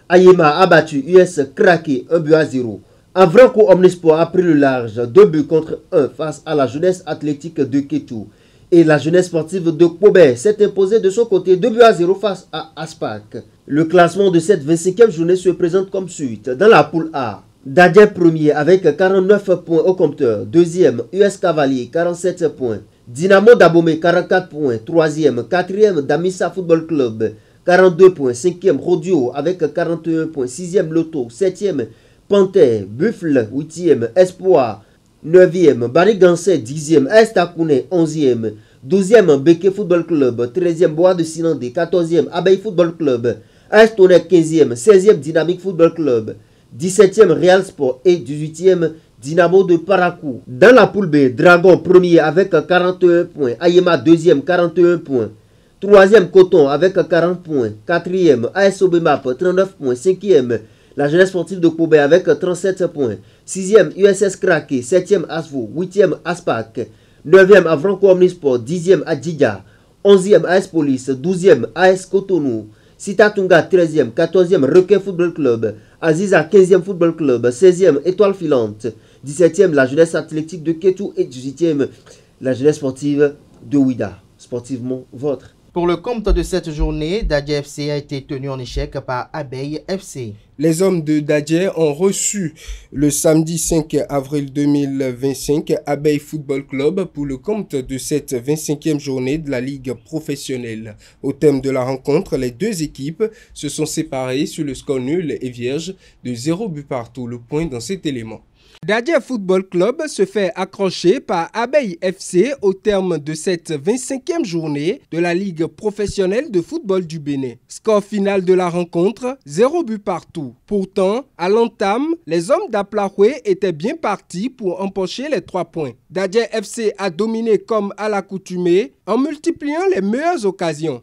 Ayema a battu US Craqué, 1 but à 0. Avranco Omnisport a pris le large, 2 buts contre 1 face à la jeunesse athlétique de Kétou. Et la jeunesse sportive de Kobe s'est imposée de son côté, 2 buts à 0 face à Aspac. Le classement de cette 25e journée se présente comme suite. Dans la poule A, Dadje premier avec 49 points au compteur. Deuxième, US Cavalier, 47 points. Dynamo Dabomey, 44 points. Troisième, quatrième, Damissa Football Club, 42 points. Cinquième, Rodio avec 41 points. Sixième, Loto. Septième, Panthère. Buffle, 8e. Espoir, 9e. Banigansé, 10e. AS Takouné, 11e. 12e, Beke Football Club. 13e, Bois de Sinandé. 14e, Abeille Football Club. AS Tonnerre, 15e. 16e, Dynamique Football Club. 17e Real Sport et 18e Dynamo de Parakou. Dans la poule B, Dragon premier avec 41 points. Ayema deuxième, 41 points. Troisième, Coton avec 40 points. Quatrième, AS Obemap, 39 points. Cinquième, la jeunesse sportive de Kobe avec 37 points. Sixième, USS Krake. Septième, Asvo. Huitième, Aspac. Neuvième, Avranco Omnisport. 10e, Adjidja. 11e, AS Police. 12e, AS Cotonou. Sita-Tonga 13e, 14e Requin Football Club, Aziza 15e Football Club, 16e Étoile Filante, 17e la jeunesse athlétique de Kétou et 18e la jeunesse sportive de Ouida. Sportivement votre. Pour le compte de cette journée, Dadje FC a été tenu en échec par Abeille FC. Les hommes de Dadje ont reçu le samedi 5 avril 2025 Abeille Football Club pour le compte de cette 25e journée de la Ligue professionnelle. Au thème de la rencontre, les deux équipes se sont séparées sur le score nul et vierge de 0 but partout. Le point dans cet élément. Dadje Football Club se fait accrocher par Abeille FC au terme de cette 25e journée de la Ligue professionnelle de football du Bénin. Score final de la rencontre, 0 but partout. Pourtant, à l'entame, les hommes d'Aplahoué étaient bien partis pour empocher les 3 points. Dadje FC a dominé comme à l'accoutumée en multipliant les meilleures occasions.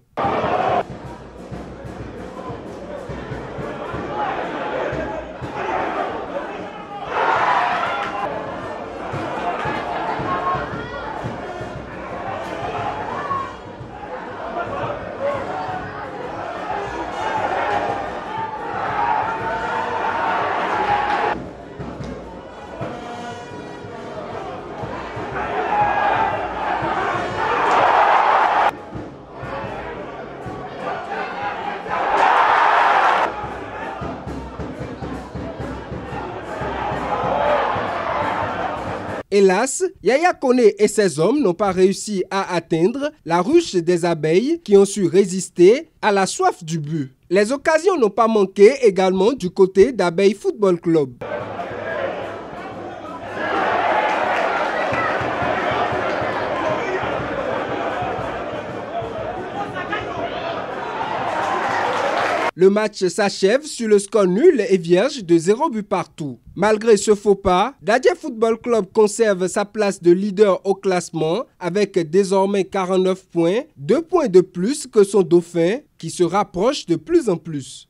Hélas, Yaya Koné et ses hommes n'ont pas réussi à atteindre la ruche des abeilles qui ont su résister à la soif du but. Les occasions n'ont pas manqué également du côté d'Abeille Football Club. Le match s'achève sur le score nul et vierge de 0 but partout. Malgré ce faux pas, Dadje Football Club conserve sa place de leader au classement avec désormais 49 points, 2 points de plus que son dauphin qui se rapproche de plus en plus.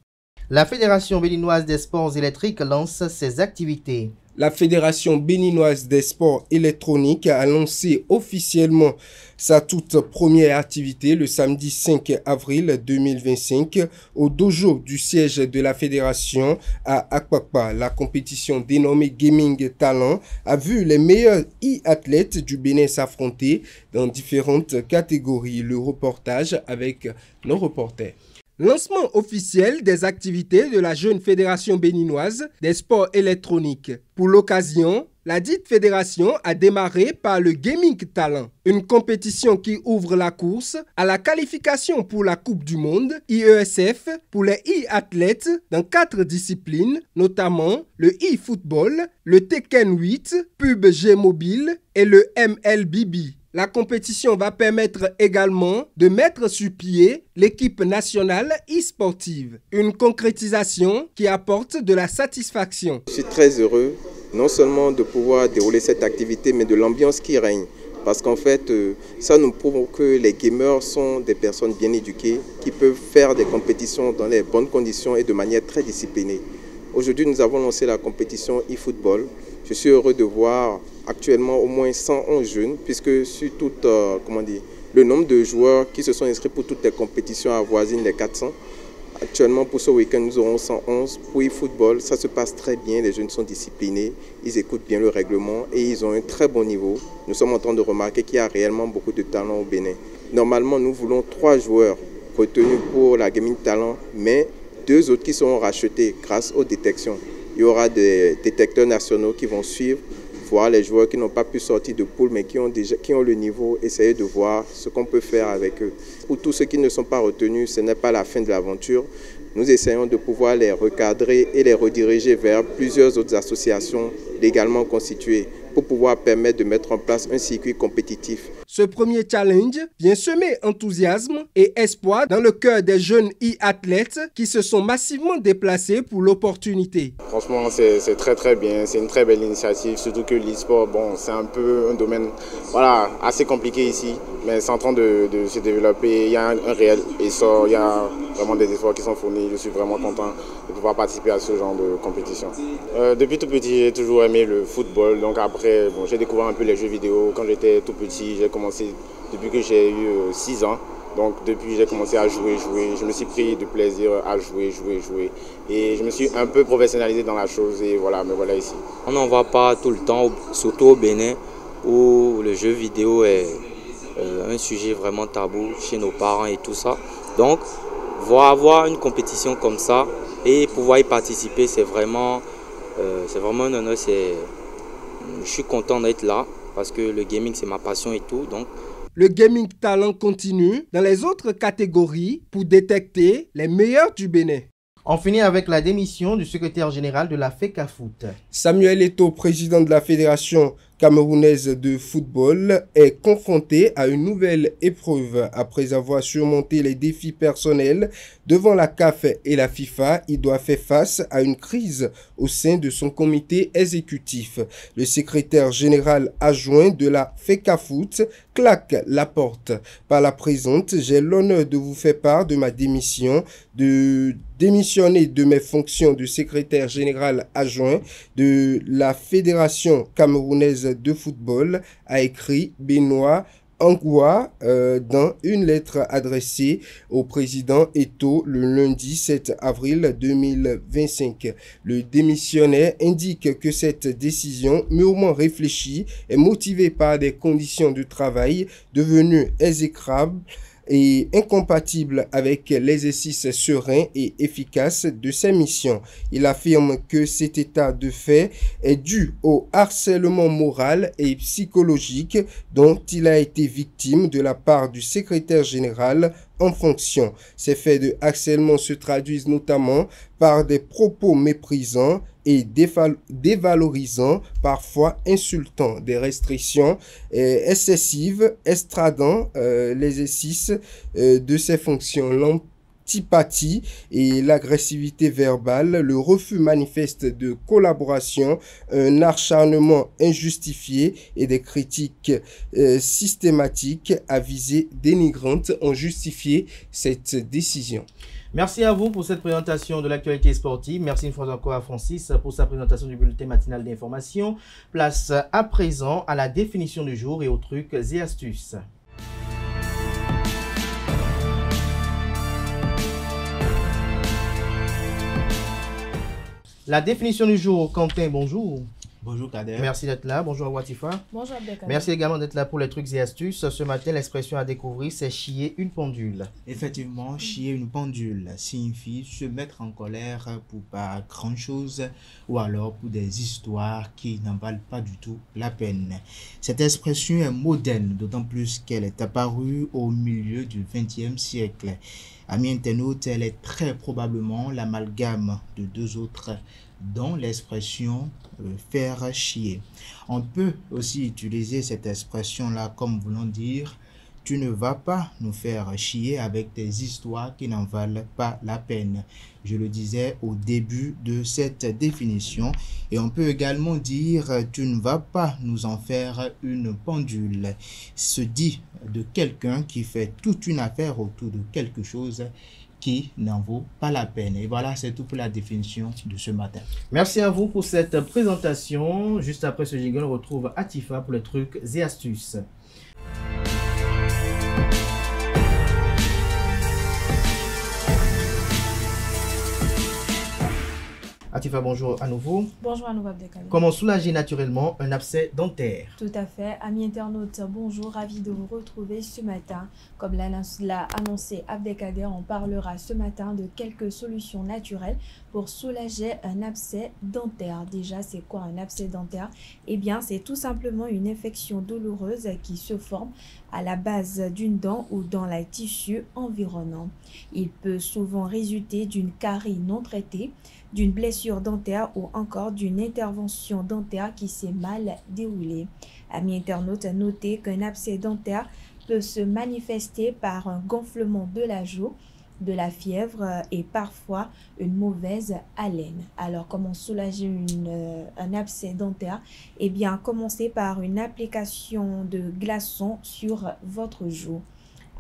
La Fédération béninoise des sports électriques lance ses activités. La Fédération béninoise des sports électroniques a lancé officiellement sa toute première activité le samedi 5 avril 2025 au dojo du siège de la fédération à Akpakpa. La compétition dénommée Gaming Talent a vu les meilleurs e-athlètes du Bénin s'affronter dans différentes catégories. Le reportage avec nos reporters. Lancement officiel des activités de la jeune fédération béninoise des sports électroniques. Pour l'occasion, la dite fédération a démarré par le Gaming Talent, une compétition qui ouvre la course à la qualification pour la Coupe du Monde IESF pour les e-athlètes dans 4 disciplines, notamment le e-football, le Tekken 8, PUBG Mobile et le MLBB. La compétition va permettre également de mettre sur pied l'équipe nationale e-sportive. Une concrétisation qui apporte de la satisfaction. Je suis très heureux non seulement de pouvoir dérouler cette activité, mais de l'ambiance qui règne. Parce qu'en fait, ça nous prouve que les gamers sont des personnes bien éduquées qui peuvent faire des compétitions dans les bonnes conditions et de manière très disciplinée. Aujourd'hui, nous avons lancé la compétition e-football. Je suis heureux de voir actuellement au moins 111 jeunes, puisque sur tout le nombre de joueurs qui se sont inscrits pour toutes les compétitions avoisine les 400. Actuellement, pour ce week-end, nous aurons 111. Pour e-football, ça se passe très bien. Les jeunes sont disciplinés, ils écoutent bien le règlement et ils ont un très bon niveau. Nous sommes en train de remarquer qu'il y a réellement beaucoup de talent au Bénin. Normalement, nous voulons 3 joueurs retenus pour la Gaming Talent, mais 2 autres qui seront rachetés grâce aux détections. Il y aura des détecteurs nationaux qui vont suivre, voir les joueurs qui n'ont pas pu sortir de poule mais qui ont le niveau, essayer de voir ce qu'on peut faire avec eux. Pour tous ceux qui ne sont pas retenus, ce n'est pas la fin de l'aventure. Nous essayons de pouvoir les recadrer et les rediriger vers plusieurs autres associations légalement constituées pour pouvoir permettre de mettre en place un circuit compétitif. Ce premier challenge vient semer enthousiasme et espoir dans le cœur des jeunes e-athlètes qui se sont massivement déplacés pour l'opportunité. Franchement, c'est très bien, c'est une très belle initiative, surtout que l'e-sport, c'est un peu un domaine assez compliqué ici, mais c'est en train de se développer, il y a un réel essor, il y a vraiment des efforts qui sont fournis, je suis vraiment content de pouvoir participer à ce genre de compétition. Depuis tout petit, j'ai toujours aimé le football, donc après, j'ai découvert un peu les jeux vidéo quand j'étais tout petit, j'ai commencé depuis que j'ai eu 6 ans. Donc depuis j'ai commencé à jouer. Je me suis pris du plaisir à jouer. Et je me suis un peu professionnalisé dans la chose et voilà, me voilà ici. On n'en voit pas tout le temps, surtout au Bénin, où le jeu vidéo est un sujet vraiment tabou chez nos parents et tout ça. Donc avoir une compétition comme ça et pouvoir y participer, c'est vraiment un honneur. Je suis content d'être là parce que le gaming c'est ma passion et tout. Donc le Gaming Talent continue dans les autres catégories pour détecter les meilleurs du Bénin. On finit avec la démission du secrétaire général de la FECAFOOT. Samuel Eto'o, président de la Fédération camerounaise de football, est confronté à une nouvelle épreuve. Après avoir surmonté les défis personnels devant la CAF et la FIFA, il doit faire face à une crise au sein de son comité exécutif. Le secrétaire général adjoint de la FECAFOOT claque la porte. Par la présente, j'ai l'honneur de vous faire part de ma démission, de démissionner de mes fonctions de secrétaire général adjoint de la Fédération camerounaise de football, a écrit Benoît Angoua dans une lettre adressée au président Eto'o le lundi 7 avril 2025. Le démissionnaire indique que cette décision mûrement réfléchie est motivée par des conditions de travail devenues exécrables et incompatible avec l'exercice serein et efficace de ses missions. Il affirme que cet état de fait est dû au harcèlement moral et psychologique dont il a été victime de la part du secrétaire général en fonction. Ces faits de harcèlement se traduisent notamment par des propos méprisants et dévalorisants, parfois insultants, des restrictions excessives, estradant l'exercice de ses fonctions, l'antipathie et l'agressivité verbale, le refus manifeste de collaboration, un acharnement injustifié et des critiques systématiques à visée dénigrante ont justifié cette décision. Merci à vous pour cette présentation de l'actualité sportive. Merci une fois encore à Francis pour sa présentation du bulletin matinal d'information. Place à présent à la définition du jour et aux trucs et astuces. La définition du jour, Quentin, bonjour. Bonjour Kader. Merci d'être là. Bonjour Watifa. Bonjour Abdelkader. Merci également d'être là pour les trucs et astuces. Ce matin, l'expression à découvrir, c'est chier une pendule. Effectivement, chier une pendule signifie se mettre en colère pour pas grand chose ou alors pour des histoires qui n'en valent pas du tout la peine. Cette expression est moderne, d'autant plus qu'elle est apparue au milieu du XXe siècle. Amis internautes, elle est très probablement l'amalgame de deux autres dont l'expression faire chier. On peut aussi utiliser cette expression-là comme voulant dire « tu ne vas pas nous faire chier avec des histoires qui n'en valent pas la peine ». Je le disais au début de cette définition. Et on peut également dire « tu ne vas pas nous en faire une pendule ». Se dit de quelqu'un qui fait toute une affaire autour de quelque chose qui n'en vaut pas la peine. Et voilà, c'est tout pour la définition de ce matin. Merci à vous pour cette présentation. Juste après ce jingle, on retrouve Atifa pour les trucs et astuces. Atifa, bonjour à nouveau. Bonjour à nouveau Abdelkader. Comment soulager naturellement un abcès dentaire? Tout à fait. Amis internautes, bonjour, ravi de vous retrouver ce matin. Comme l'a annoncé Abdelkader, on parlera ce matin de quelques solutions naturelles pour soulager un abcès dentaire. Déjà, c'est quoi un abcès dentaire? Eh bien, c'est tout simplement une infection douloureuse qui se forme à la base d'une dent ou dans les tissus environnants. Il peut souvent résulter d'une carie non traitée, d'une blessure dentaire ou encore d'une intervention dentaire qui s'est mal déroulée. Amis internautes, notez qu'un abcès dentaire peut se manifester par un gonflement de la joue, de la fièvre et parfois une mauvaise haleine. Alors, comment soulager un abcès dentaire? Eh bien, commencez par une application de glaçons sur votre joue.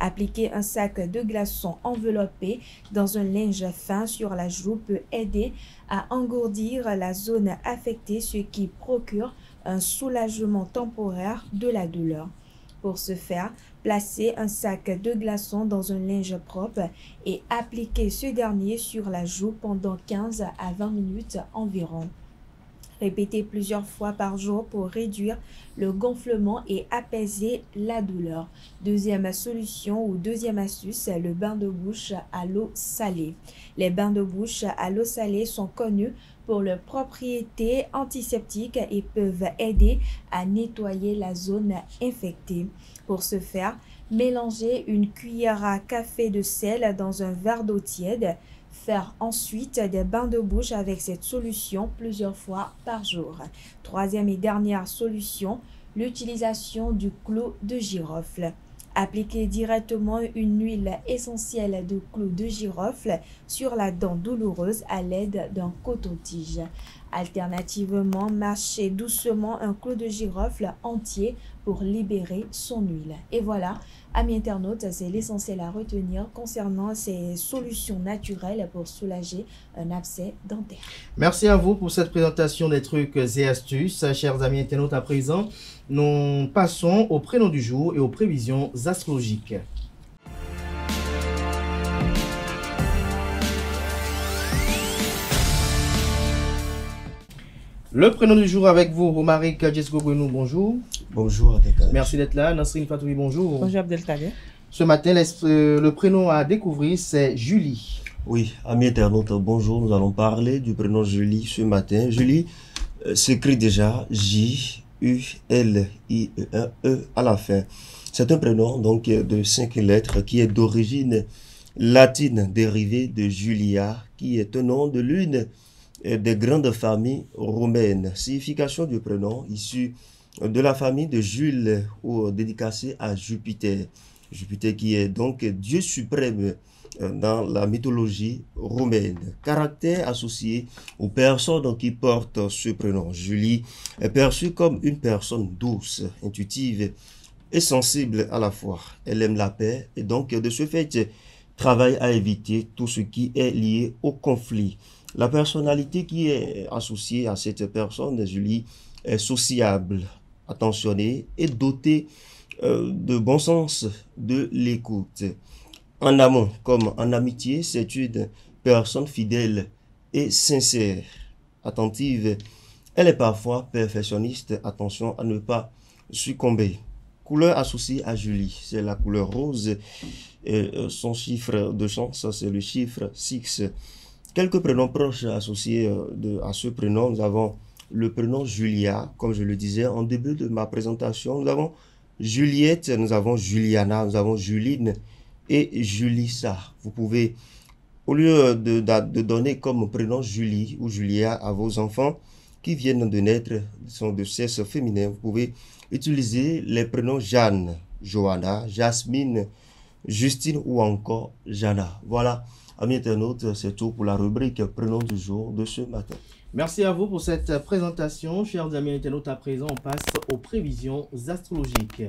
Appliquer un sac de glaçons enveloppé dans un linge fin sur la joue peut aider à engourdir la zone affectée, ce qui procure un soulagement temporaire de la douleur. Pour ce faire, placez un sac de glaçons dans un linge propre et appliquez ce dernier sur la joue pendant 15 à 20 minutes environ. Répétez plusieurs fois par jour pour réduire le gonflement et apaiser la douleur. Deuxième solution ou deuxième astuce, le bain de bouche à l'eau salée. Les bains de bouche à l'eau salée sont connus pour leurs propriétés antiseptiques et peuvent aider à nettoyer la zone infectée. Pour ce faire, mélangez une cuillère à café de sel dans un verre d'eau tiède. Faire ensuite des bains de bouche avec cette solution plusieurs fois par jour. Troisième et dernière solution, l'utilisation du clou de girofle. Appliquez directement une huile essentielle de clou de girofle sur la dent douloureuse à l'aide d'un coton-tige. Alternativement, mâchez doucement un clou de girofle entier pour libérer son huile. Et voilà, amis internautes, c'est l'essentiel à retenir concernant ces solutions naturelles pour soulager un abcès dentaire. Merci à vous pour cette présentation des trucs et astuces. Chers amis internautes, à présent, nous passons au prénom du jour et aux prévisions astrologiques. Le prénom du jour avec vous, Romaric Djesgogounou, bonjour. Bonjour Abdelkader. Merci d'être là. Nasrine Fatoui, bonjour. Bonjour Abdelkader. Ce matin, le prénom à découvrir, c'est Julie. Oui, amis internautes, bonjour. Nous allons parler du prénom Julie ce matin. Julie s'écrit déjà J-U-L-I-E à la fin. C'est un prénom donc de 5 lettres qui est d'origine latine dérivée de Julia, qui est un nom de l'une des grandes familles romaines. Signification du prénom issu de la famille de Jules ou dédicacé à Jupiter. Jupiter qui est donc Dieu suprême dans la mythologie romaine. Caractère associé aux personnes qui portent ce prénom. Julie est perçue comme une personne douce, intuitive et sensible à la fois. Elle aime la paix et donc de ce fait, travaille à éviter tout ce qui est lié au conflit. La personnalité qui est associée à cette personne, Julie, est sociable, attentionnée et dotée de bon sens de l'écoute. En amont comme en amitié, c'est une personne fidèle et sincère, attentive. Elle est parfois perfectionniste, attention à ne pas succomber. Couleur associée à Julie, c'est la couleur rose. Et son chiffre de chance, c'est le chiffre 6. Quelques prénoms proches associés à ce prénom. Nous avons le prénom Julia, comme je le disais en début de ma présentation. Nous avons Juliette, nous avons Juliana, nous avons Juline et Julissa. Vous pouvez, au lieu de donner comme prénom Julie ou Julia à vos enfants qui viennent de naître, sont de sexe féminin, vous pouvez utiliser les prénoms Jeanne, Johanna, Jasmine, Justine ou encore Jana. Voilà, amis internautes, c'est tout pour la rubrique prénom du jour de ce matin. Merci à vous pour cette présentation. Chers amis internautes, à présent, on passe aux prévisions astrologiques.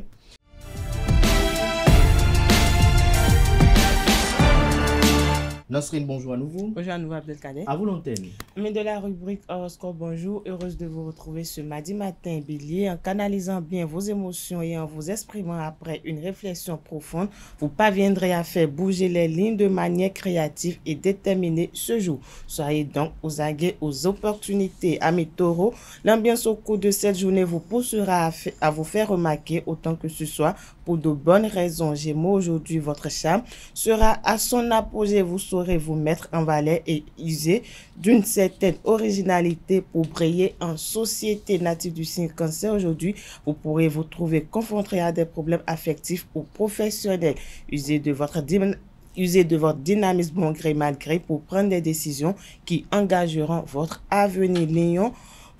Nasrine, bonjour à nouveau. Bonjour à nouveau Abdelkader. À vous l'antenne. Mais de la rubrique horoscope, bonjour. Heureuse de vous retrouver ce mardi matin, Bélier. En canalisant bien vos émotions et en vous exprimant après une réflexion profonde, vous parviendrez à faire bouger les lignes de manière créative et déterminée ce jour. Soyez donc aux aguets aux opportunités. Amis Taureau, l'ambiance au cours de cette journée vous poussera à vous faire remarquer autant que ce soit pour de bonnes raisons. Gémeaux, aujourd'hui, votre charme sera à son apogée. Vous saurez vous mettre en valeur et user d'une certaine originalité pour briller en société. Natif du signe Cancer, aujourd'hui, vous pourrez vous trouver confronté à des problèmes affectifs ou professionnels. Usez de votre dynamisme bon gré mal gré pour prendre des décisions qui engageront votre avenir. Lion,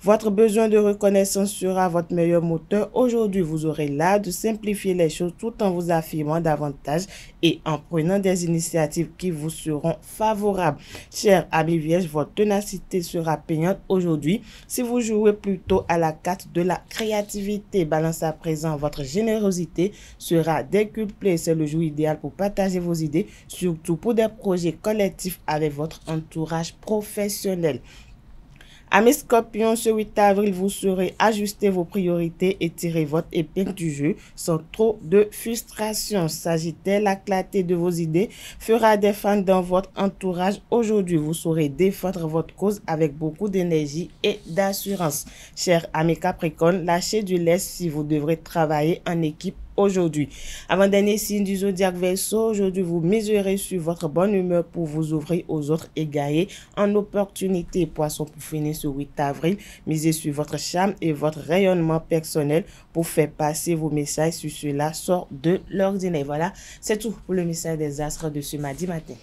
votre besoin de reconnaissance sera votre meilleur moteur. Aujourd'hui, vous aurez l'art de simplifier les choses tout en vous affirmant davantage et en prenant des initiatives qui vous seront favorables. Chers amis Vierge, votre ténacité sera payante aujourd'hui si vous jouez plutôt à la carte de la créativité. Balance à présent, votre générosité sera décuplée. C'est le jour idéal pour partager vos idées, surtout pour des projets collectifs avec votre entourage professionnel. Amis Scorpions, ce 8 avril, vous saurez ajuster vos priorités et tirer votre épingle du jeu sans trop de frustration. Sagittaire, la clarté de vos idées fera des fans dans votre entourage. Aujourd'hui, vous saurez défendre votre cause avec beaucoup d'énergie et d'assurance. Chers amis Capricorne, lâchez du lest si vous devrez travailler en équipe aujourd'hui. Avant-dernier signe du zodiaque Verseau, aujourd'hui vous miserez sur votre bonne humeur pour vous ouvrir aux autres et gagner en opportunité. Poisson, pour finir ce 8 avril, misez sur votre charme et votre rayonnement personnel pour faire passer vos messages sur cela sort de l'ordinaire. Voilà, c'est tout pour le message des astres de ce mardi matin.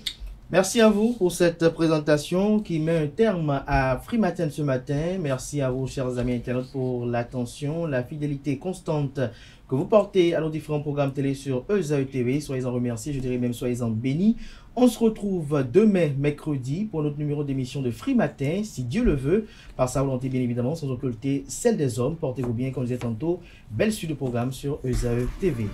Merci à vous pour cette présentation qui met un terme à Free Matin ce matin. Merci à vous, chers amis internautes, pour l'attention, la fidélité constante que vous portez à nos différents programmes télé sur ESAE TV. Soyez-en remerciés, je dirais même soyez-en bénis. On se retrouve demain, mercredi, pour notre numéro d'émission de Free Matin, si Dieu le veut, par sa volonté bien évidemment, sans occulter celle des hommes. Portez-vous bien, comme je disais tantôt, belle suite de programmes sur ESAE TV.